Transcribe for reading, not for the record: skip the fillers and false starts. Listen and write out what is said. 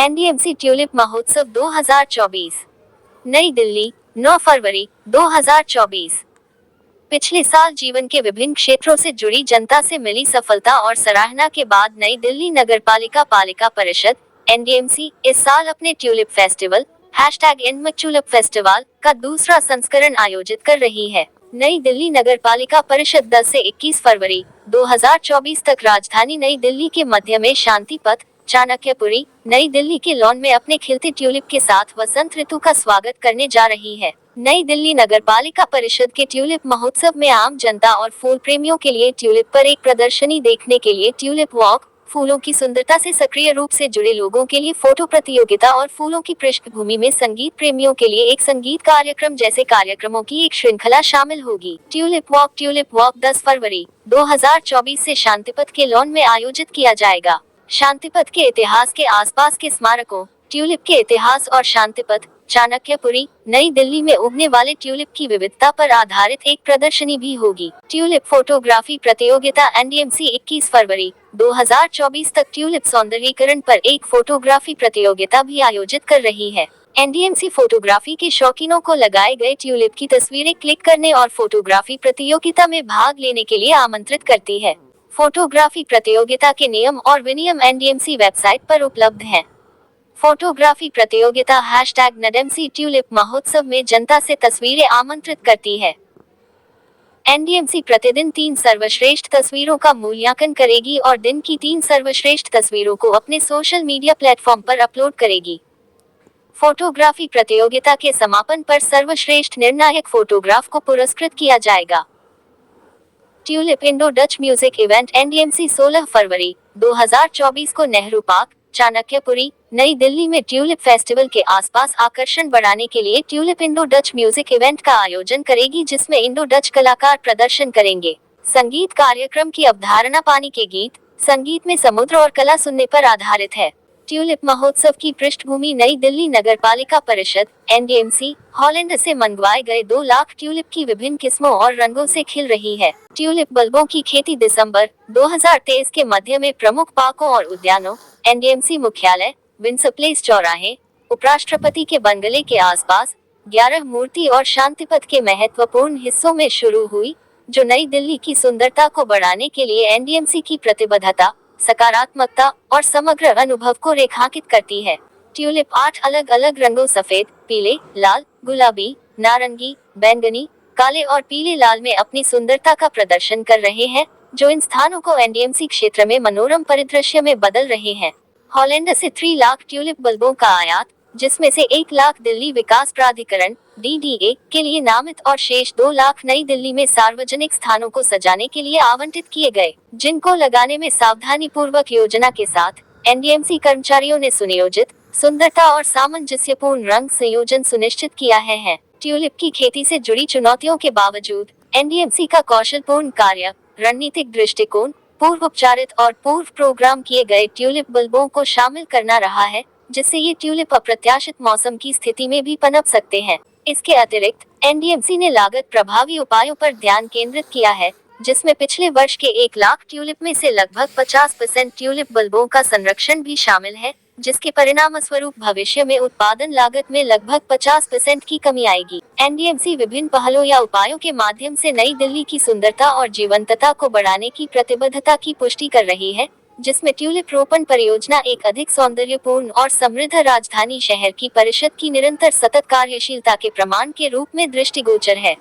NDMC tulip महोत्सव 2024। नई दिल्ली, 9 फरवरी 2024। पिछले साल जीवन के विभिन्न क्षेत्रों से जुड़ी जनता से मिली सफलता और सराहना के बाद नई दिल्ली नगरपालिका पालिका परिषद एनडीएमसी इस साल अपने ट्यूलिप फेस्टिवल #InMaTulip फेस्टिवल का दूसरा संस्करण आयोजित कर रही है। नई दिल्ली नगरपालिका परिषद 10 से 21 फरवरी 2024 तक राजधानी नई दिल्ली के मध्य में शांति पथ, चाणक्यपुरी, नई दिल्ली के लॉन में अपने खिलते ट्यूलिप के साथ वसंत ऋतु का स्वागत करने जा रही है। नई दिल्ली नगरपालिका परिषद के ट्यूलिप महोत्सव में आम जनता और फूल प्रेमियों के लिए ट्यूलिप पर एक प्रदर्शनी देखने के लिए ट्यूलिप वॉक, फूलों की सुंदरता से सक्रिय रूप से जुड़े लोगों के लिए फोटो प्रतियोगिता और फूलों की पृष्ठभूमि में संगीत प्रेमियों के लिए एक संगीत कार्यक्रम जैसे कार्यक्रमों की एक श्रृंखला शामिल होगी। ट्यूलिप वॉक 10 फरवरी 2024 से शांतिपथ के लॉन में आयोजित किया जाएगा। शांतिपथ के इतिहास के आसपास के स्मारकों, ट्यूलिप के इतिहास और शांतिपथ, चाणक्यपुरी, नई दिल्ली में उगने वाले ट्यूलिप की विविधता पर आधारित एक प्रदर्शनी भी होगी। ट्यूलिप फोटोग्राफी प्रतियोगिता एनडीएमसी 21 फरवरी 2024 तक ट्यूलिप सौंदर्यीकरण पर एक फोटोग्राफी प्रतियोगिता भी आयोजित कर रही है। एनडीएमसी फोटोग्राफी के शौकीनों को लगाए गए ट्यूलिप की तस्वीरें क्लिक करने और फोटोग्राफी प्रतियोगिता में भाग लेने के लिए आमंत्रित करती है। फोटोग्राफी प्रतियोगिता के नियम और विनियम एनडीएमसी वेबसाइट पर उपलब्ध हैं। फोटोग्राफी प्रतियोगिता #NDMC ट्यूलिप महोत्सव में जनता से तस्वीरें आमंत्रित करती है। एनडीएमसी प्रतिदिन 3 सर्वश्रेष्ठ तस्वीरों का मूल्यांकन करेगी और दिन की 3 सर्वश्रेष्ठ तस्वीरों को अपने सोशल मीडिया प्लेटफॉर्म पर अपलोड करेगी। फोटोग्राफी प्रतियोगिता के समापन पर सर्वश्रेष्ठ निर्णायक फोटोग्राफ को पुरस्कृत किया जाएगा। Tulip Indo Dutch music event NDMC 16 फरवरी 2024 को नेहरू पार्क, चाणक्यपुरी, नई दिल्ली में ट्यूलिप फेस्टिवल के आसपास आकर्षण बढ़ाने के लिए tulip Indo Dutch music event का आयोजन करेगी, जिसमें इंडो डच कलाकार प्रदर्शन करेंगे। संगीत कार्यक्रम की अवधारणा पानी के गीत, संगीत में समुद्र और कला सुनने पर आधारित है। ट्यूलिप महोत्सव की पृष्ठभूमि नई दिल्ली नगरपालिका परिषद एनडीएमसी हॉलैंड से मंगवाए गए 2 लाख ट्यूलिप की विभिन्न किस्मों और रंगों से खिल रही है। ट्यूलिप बल्बों की खेती दिसंबर 2023 के मध्य में प्रमुख पार्कों और उद्यानों, एनडीएमसी मुख्यालय, विंडसर प्लेस चौराहे, उपराष्ट्रपति के बंगले के आसपास, 11 मूर्ति और शांतिपथ के महत्वपूर्ण हिस्सों में शुरू हुई, जो नई दिल्ली की सुंदरता को बढ़ाने के लिए एनडीएमसी की प्रतिबद्धता, सकारात्मकता और समग्र अनुभव को रेखांकित करती है। ट्यूलिप 8 अलग अलग रंगों सफेद, पीले, लाल, गुलाबी, नारंगी, बैंगनी, काले और पीले लाल में अपनी सुंदरता का प्रदर्शन कर रहे हैं, जो इन स्थानों को एनडीएमसी क्षेत्र में मनोरम परिदृश्य में बदल रहे हैं। हॉलैंड से 3 लाख ट्यूलिप बल्बों का आयात, जिसमें से 1 लाख दिल्ली विकास प्राधिकरण DDA के लिए नामित और शेष 2 लाख नई दिल्ली में सार्वजनिक स्थानों को सजाने के लिए आवंटित किए गए, जिनको लगाने में सावधानी पूर्वक योजना के साथ एनडीएमसी कर्मचारियों ने सुनियोजित, सुंदरता और सामंजस्यपूर्ण रंग संयोजन सुनिश्चित किया है। ट्यूलिप की खेती से जुड़ी चुनौतियों के बावजूद एनडीएमसी का कौशलपूर्ण कार्य, रणनीतिक दृष्टिकोण, पूर्व उपचारित और पूर्व प्रोग्राम किए गए ट्यूलिप बल्बों को शामिल करना रहा है, जिससे ये ट्यूलिप अप्रत्याशित मौसम की स्थिति में भी पनप सकते हैं। इसके अतिरिक्त एनडीएमसी ने लागत प्रभावी उपायों पर ध्यान केंद्रित किया है, जिसमें पिछले वर्ष के 1 लाख ट्यूलिप में से लगभग 50% ट्यूलिप बल्बों का संरक्षण भी शामिल है, जिसके परिणामस्वरूप भविष्य में उत्पादन लागत में लगभग 50% की कमी आएगी। एनडीएमसी विभिन्न पहलों या उपायों के माध्यम से नई दिल्ली की सुंदरता और जीवंतता को बढ़ाने की प्रतिबद्धता की पुष्टि कर रही है, जिसमें ट्यूलिप रोपण परियोजना एक अधिक सौंदर्यपूर्ण और समृद्ध राजधानी शहर की परिषद की निरंतर सतत कार्यशीलता के प्रमाण के रूप में दृष्टिगोचर है।